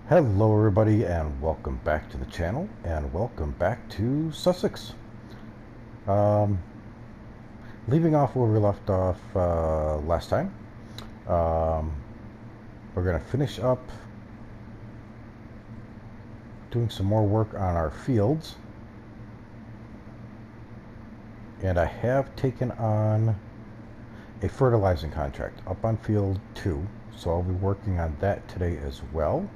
Hello everybody and welcome back to the channel and welcome back to Sussex. Leaving off where we left off last time. We're going to finish up doing some more work on our fields, and I have taken on a fertilizing contract up on field 2, so I'll be working on that today as well.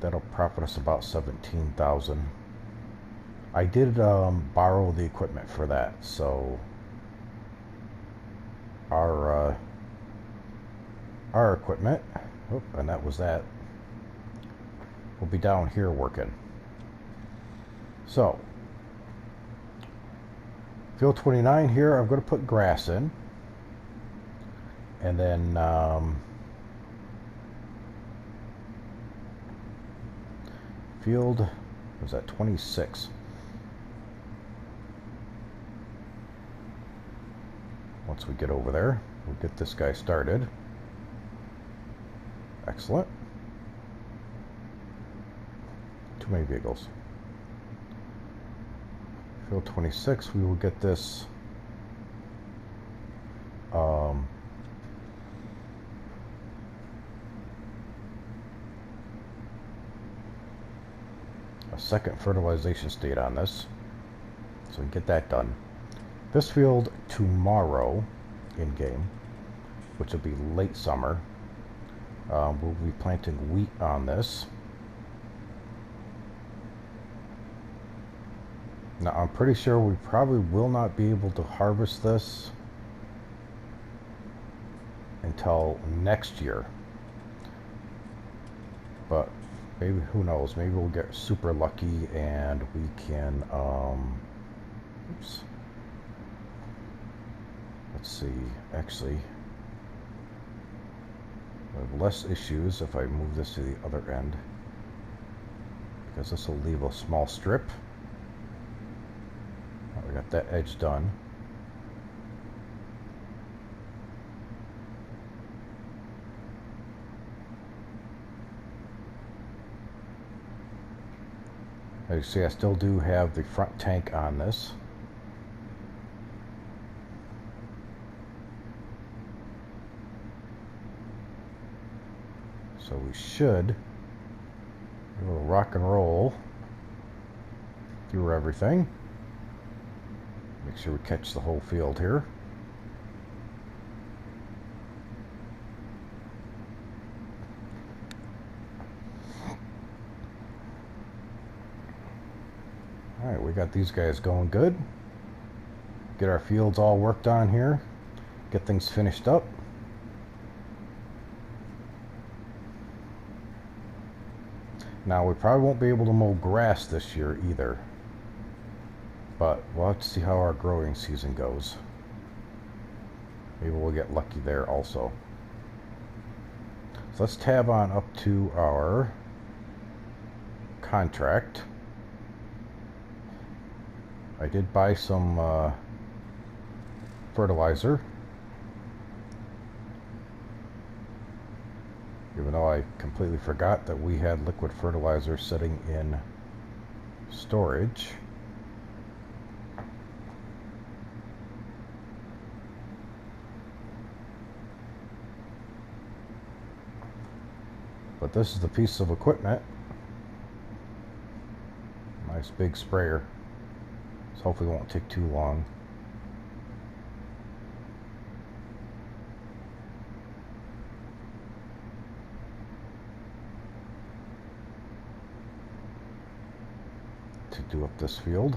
That'll profit us about 17,000. I did borrow the equipment for that, so our equipment, and that was that, will be down here working. So field 29 here, I'm going to put grass in, and then field, was that 26? Once we get over there, we'll get this guy started. Excellent. Too many vehicles. Field 26, we will get this a second fertilization state on this, so we get that done. This field tomorrow in game, which will be late summer, we'll be planting wheat on this. Now I'm pretty sure we probably will not be able to harvest this until next year, but maybe, who knows, maybe we'll get super lucky and we can oops, let's see, actually I have less issues if I move this to the other end, because this will leave a small strip. We got that edge done. As you see, I still do have the front tank on this. So we should be able to rock and roll through everything. Make sure we catch the whole field here. Alright, we got these guys going good. Get our fields all worked on here. Get things finished up. Now we probably won't be able to mow grass this year either, but we'll have to see how our growing season goes. Maybe we'll get lucky there also. So let's tab on up to our contract. I did buy some fertilizer, even though I completely forgot that we had liquid fertilizer sitting in storage. But this is the piece of equipment. Nice big sprayer. So hopefully it won't take too long. To do up this field.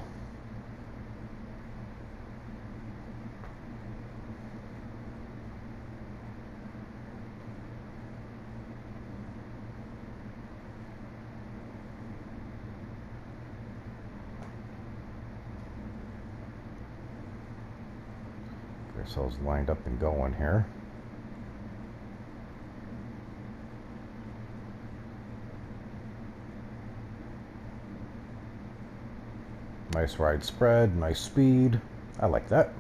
Ourselves lined up and going here. Nice wide spread, nice speed. I like that.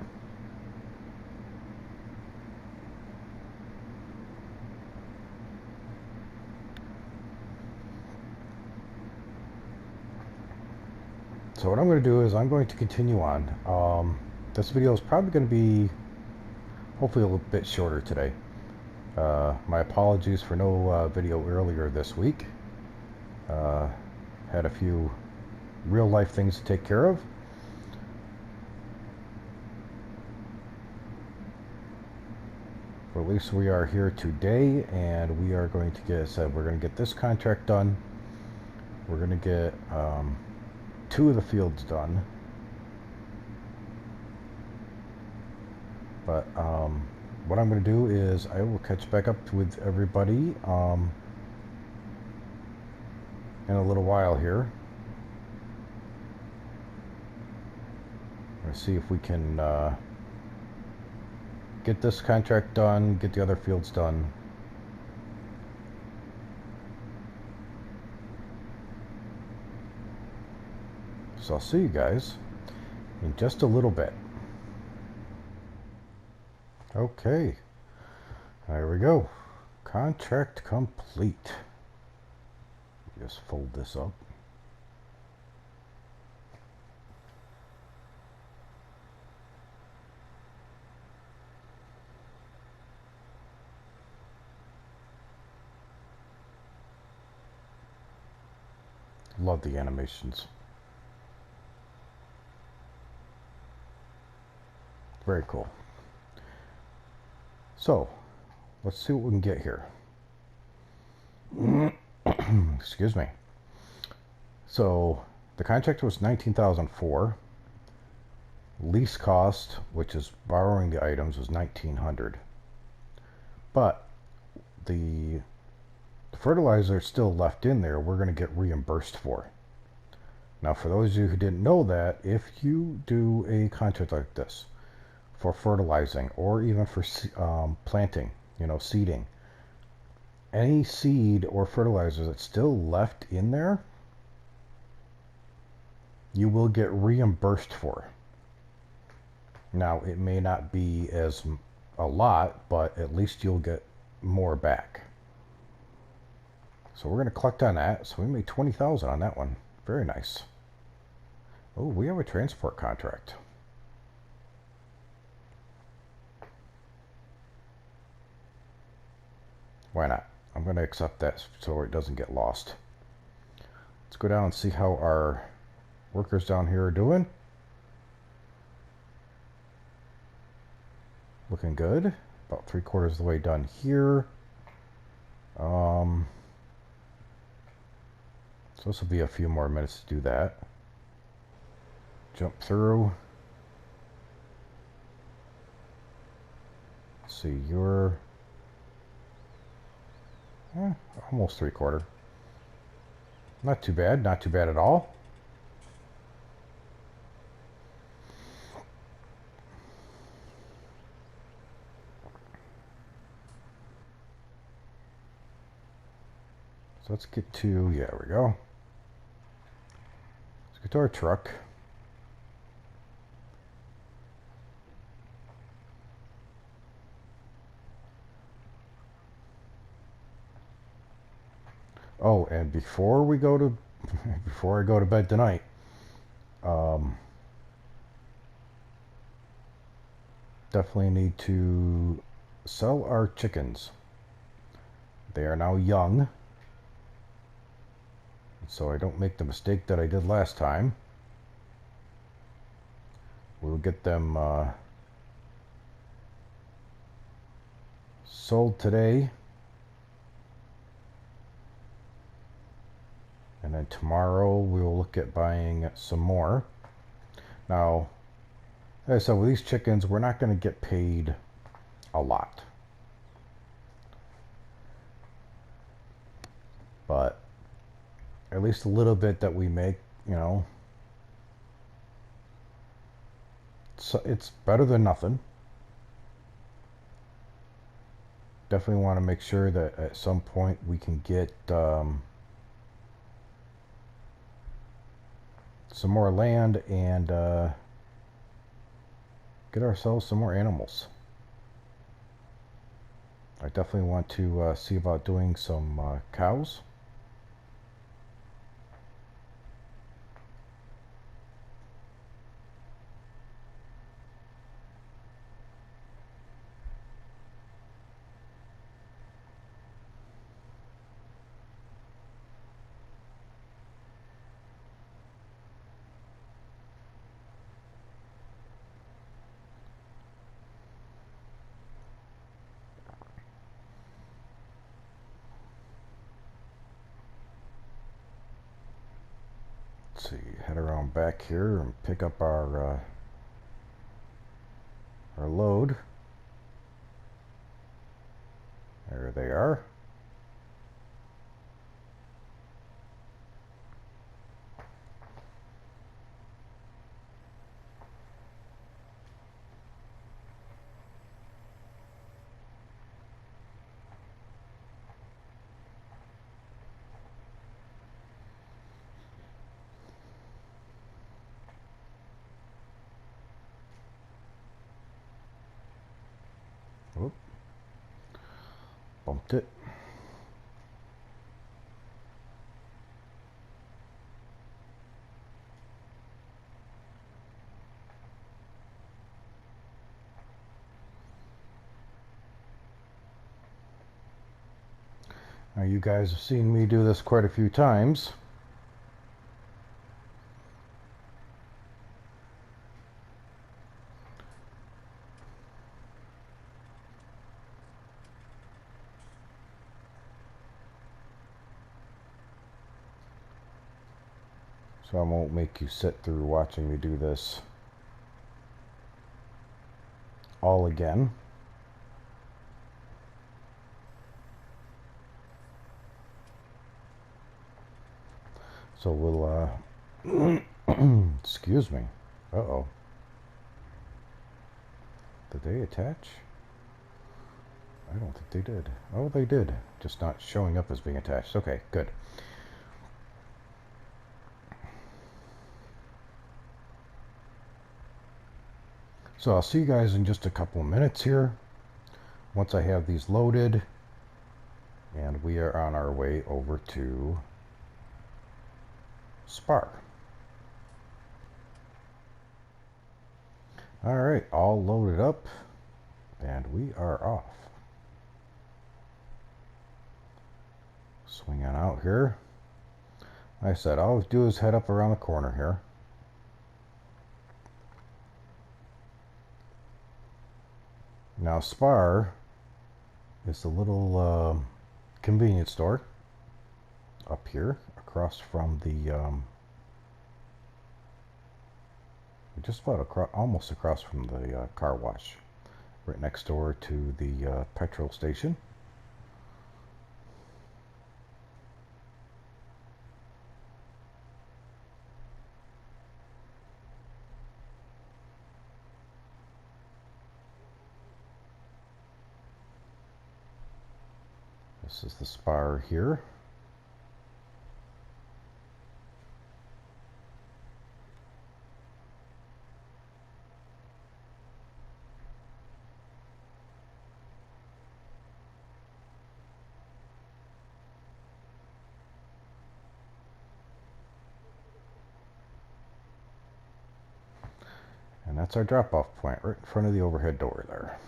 So what I'm going to do is I'm going to continue on. This video is probably going to be hopefully a little bit shorter today. My apologies for no video earlier this week. Had a few real life things to take care of. But at least we are here today, and we are going to get, as I said, we're going to get this contract done. We're going to get 2 of the fields done. But what I'm going to do is I will catch back up with everybody in a little while here. Let's see if we can get this contract done, get the other fields done. So I'll see you guys in just a little bit. Okay, there we go. Contract complete. Just fold this up. Love the animations. Very cool. So, let's see what we can get here. Excuse me. So, the contract was $19,004. Lease cost, which is borrowing the items, was $1,900. But the fertilizer still left in there, we're going to get reimbursed for. Now, for those of you who didn't know that, if you do a contract like this for fertilizing or even for planting, seeding, any seed or fertilizer that's still left in there, you will get reimbursed for. Now, it may not be as a lot, but at least you'll get more back. So we're going to collect on that. So we made $20,000 on that one. Very nice. Oh, we have a transport contract. Why not? I'm going to accept that so it doesn't get lost. Let's go down and see how our workers down here are doing. Looking good. About 3/4 of the way done here. So this will be a few more minutes to do that. Jump through. Let's see, you're almost 3/4. Not too bad, not too bad at all. So let's get to, yeah, there we go. Let's get to our truck. Oh, and before we go to, before I go to bed tonight, definitely need to sell our chickens. They are now young, so I don't make the mistake that I did last time. We'll get them sold today. And then tomorrow we will look at buying some more. Now, as I said, with these chickens, we're not going to get paid a lot. But at least a little bit that we make, so it's better than nothing. Definitely want to make sure that at some point we can get some more land and get ourselves some more animals. I definitely want to see about doing some cows. Let's see, head around back here and pick up our load. There they are. Whoop. Bumped it. Now you guys have seen me do this quite a few times. So I won't make you sit through watching me do this all again. So we'll, excuse me. Uh-oh. Did they attach? I don't think they did. Oh, they did. Just not showing up as being attached. Okay, good. So I'll see you guys in just a couple of minutes here, once I have these loaded, and we are on our way over to Spar. Alright, all loaded up, and we are off. Swing on out here. Like I said, all I do is head up around the corner here. Now Spar is the little convenience store up here across from the just about almost across from the car wash, right next door to the petrol station. This is the Spar here. And that's our drop-off point right in front of the overhead door there.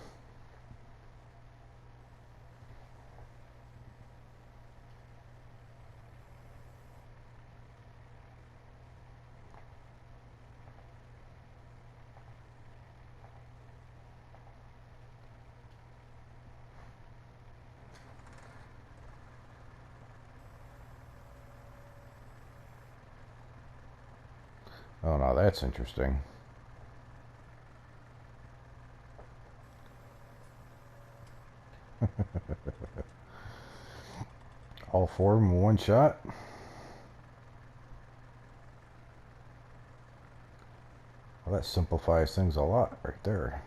Oh, now that's interesting. All four of them in one shot. Well, that simplifies things a lot right there.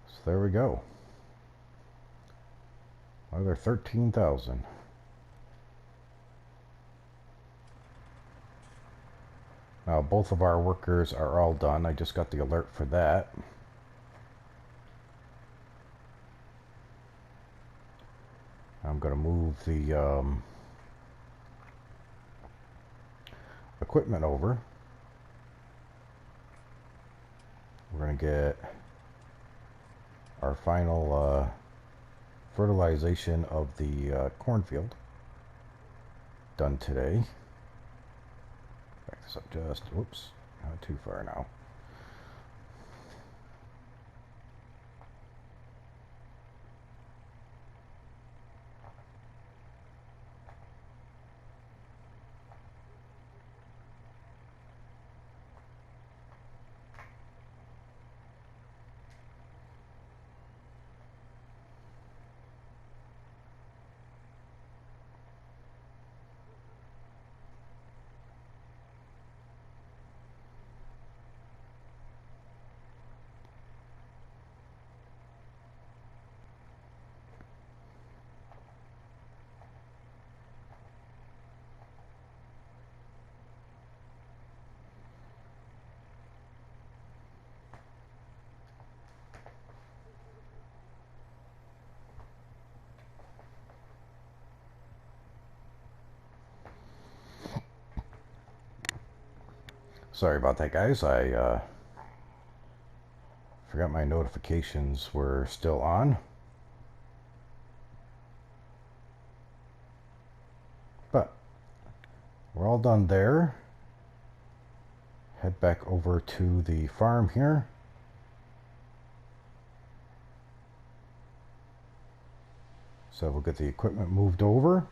So there we go. Another 13,000. Now both of our workers are all done. I just got the alert for that. I'm going to move the equipment over. We're going to get our final fertilization of the cornfield done today. Back this up just, whoops, not too far now. Sorry about that, guys. I forgot my notifications were still on. But we're all done there. Head back over to the farm here. So we'll get the equipment moved over.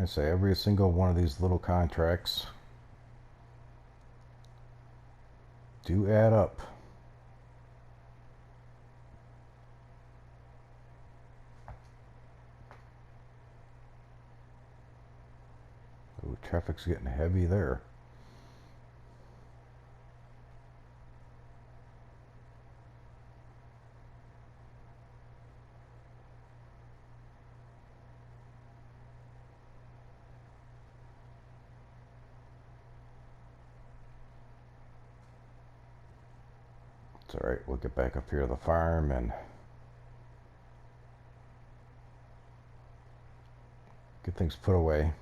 I say every single one of these little contracts do add up. Ooh, traffic's getting heavy there. It's alright, we'll get back up here to the farm and get things put away.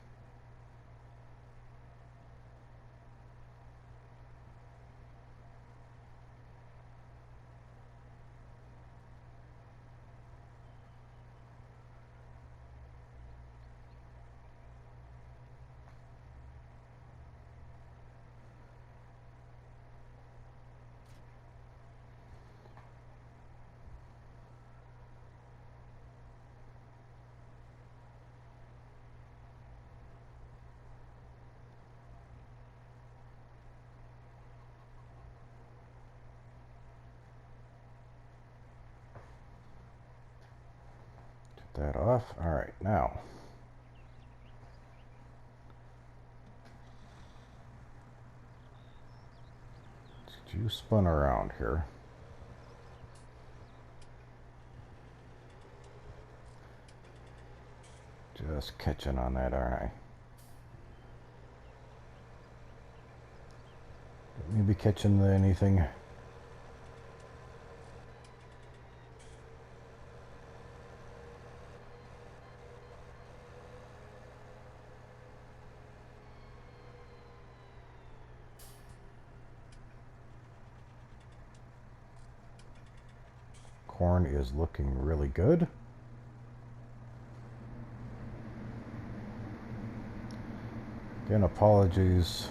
That off. All right, now you spun around here. Just catching on that, aren't I? Maybe catching anything. Corn is looking really good. Again, apologies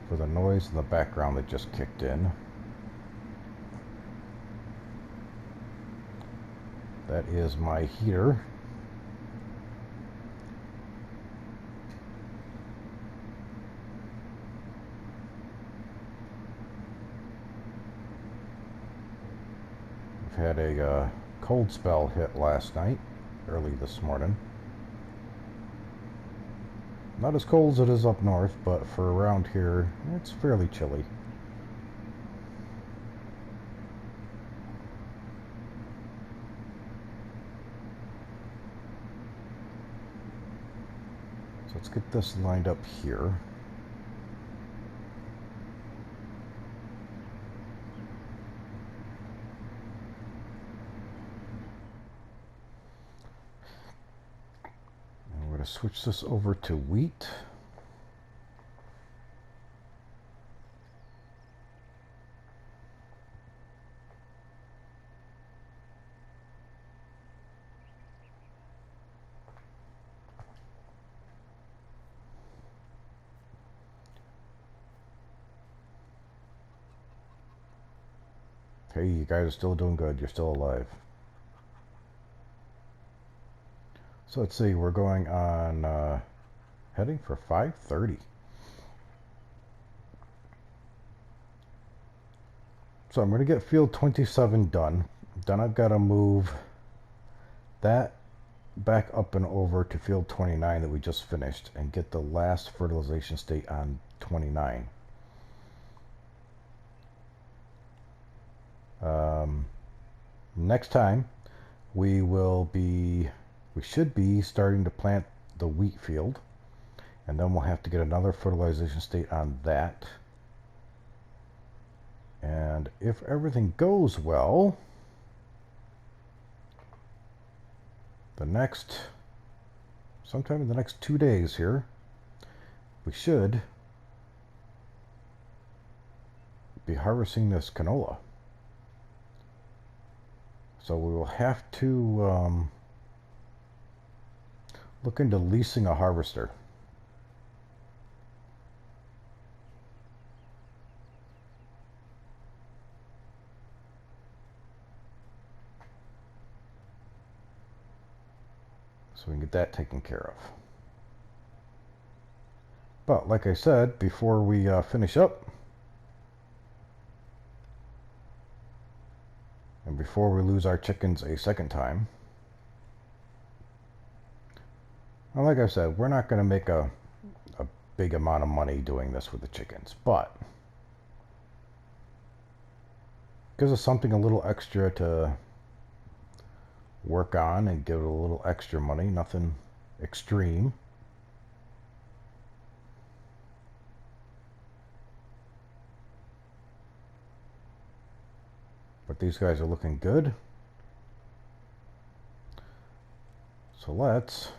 for the noise in the background that just kicked in. That is my heater. Had a cold spell hit last night, early this morning. Not as cold as it is up north, but for around here, it's fairly chilly. So let's get this lined up here. Switch this over to wheat. Hey, you guys are still doing good. You're still alive. So let's see, we're going on, heading for 5:30. So I'm going to get field 27 done. Then I've got to move that back up and over to field 29 that we just finished and get the last fertilization state on 29. Next time we should be starting to plant the wheat field, and then we'll have to get another fertilization state on that. And if everything goes well, sometime in the next 2 days here, we should be harvesting this canola. So we will have to look into leasing a harvester. So we can get that taken care of. But like I said, before we finish up, and before we lose our chickens a second time, well, like I said, we're not going to make a big amount of money doing this with the chickens, but gives us something a little extra to work on and give it a little extra money. Nothing extreme. But these guys are looking good. So let's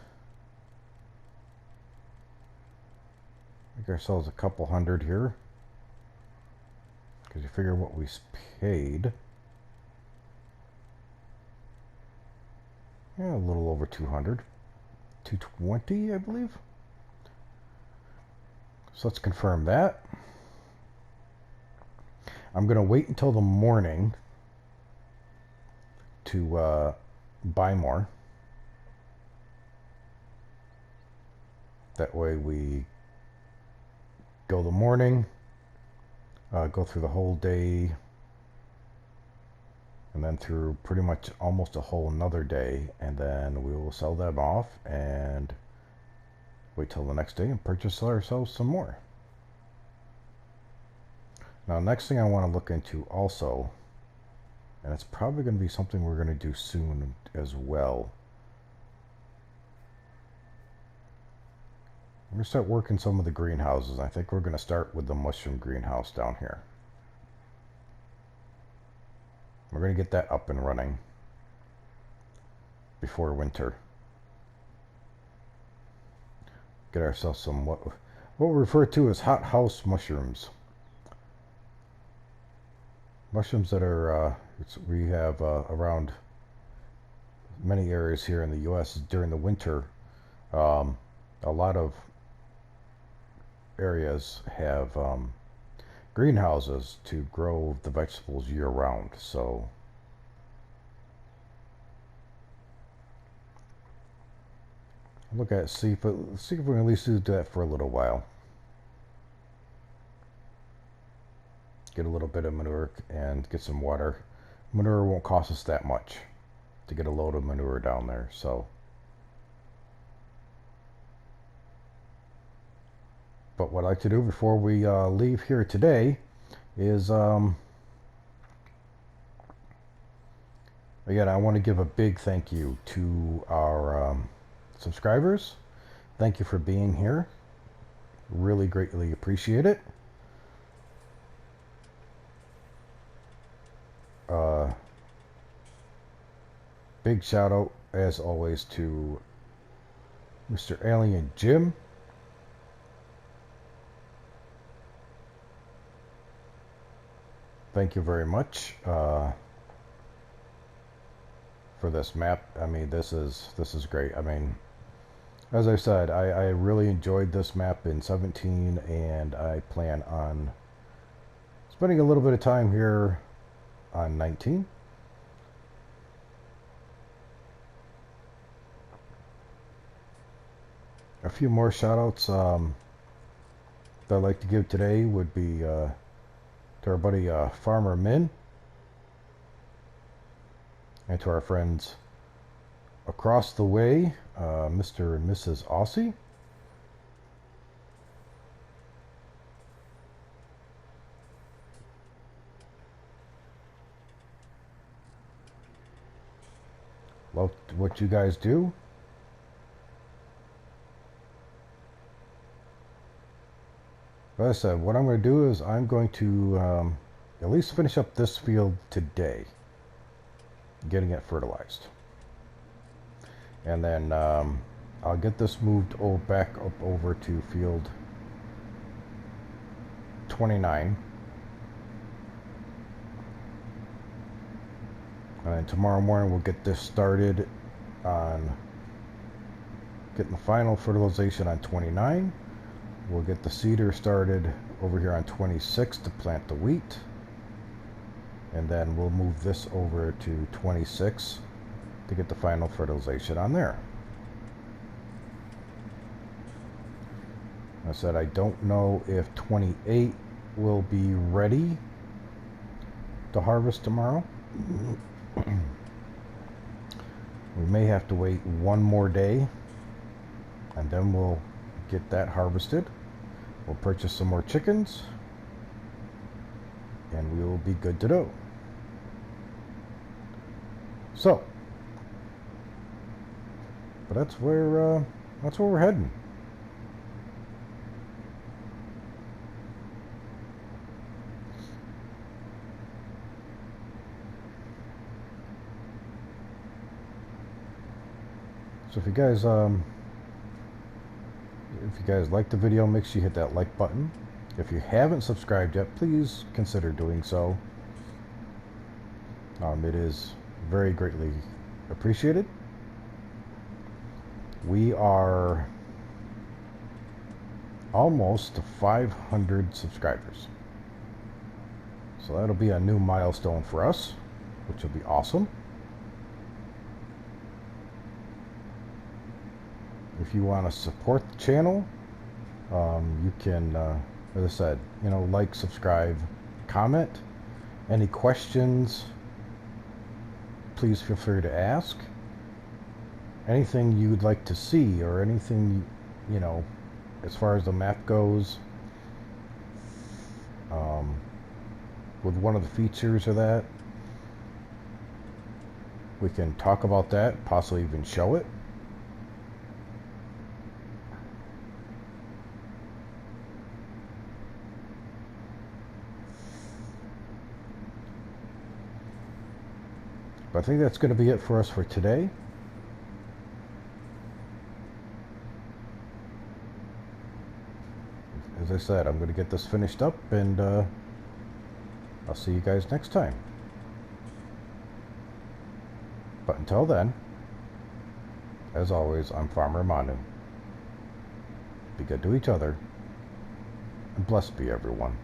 make ourselves a couple hundred here, because you figure what we paid. Yeah, a little over 200. 220, I believe. So let's confirm that. I'm going to wait until the morning to buy more. That way we go the morning, go through the whole day, and then through pretty much almost a whole another day, and then we will sell them off and wait till the next day and purchase ourselves some more. Now, next thing I want to look into also, and it's probably going to be something we're going to do soon as well. We're going to start working some of the greenhouses. I think we're going to start with the mushroom greenhouse down here. We're going to get that up and running before winter. Get ourselves some what we refer to as hothouse mushrooms. Mushrooms that are we have around many areas here in the U.S. during the winter. A lot of areas have greenhouses to grow the vegetables year-round. So look at see if we can at least do that for a little while. Get a little bit of manure and get some water. Manure won't cost us that much to get a load of manure down there. So, but what I like to do before we leave here today is again, I want to give a big thank you to our subscribers. Thank you for being here. Really greatly appreciate it. Big shout out as always to Mr. Alien Jim. Thank you very much for this map. I mean, this is great. I mean, as I said, I really enjoyed this map in 17, and I plan on spending a little bit of time here on 19. A few more shout outs that I'd like to give today would be to our buddy Farmer Minn, and to our friends across the way, Mr. and Mrs Aussie. Love what you guys do. Like I said, what I'm going to do is I'm going to at least finish up this field today, getting it fertilized. And then I'll get this moved back up over to field 29. And then tomorrow morning we'll get this started on getting the final fertilization on 29. We'll get the seeder started over here on 26 to plant the wheat. And then we'll move this over to 26 to get the final fertilization on there. I said I don't know if 28 will be ready to harvest tomorrow. We may have to wait one more day and then we'll get that harvested. We'll purchase some more chickens and we will be good to go. So, but that's where we're heading. So if you guys like the video, make sure you hit that like button. If you haven't subscribed yet, please consider doing so. It is very greatly appreciated. We are almost to 500 subscribers. So that'll be a new milestone for us, which will be awesome. If you want to support the channel, you can, as I said, like, subscribe, comment. Any questions, please feel free to ask. Anything you'd like to see, or anything, as far as the map goes, with one of the features of that, we can talk about that, possibly even show it. But I think that's going to be it for us for today. As I said, I'm going to get this finished up, and I'll see you guys next time. But until then, as always, I'm Farmer Manu. Be good to each other, and blessed be everyone.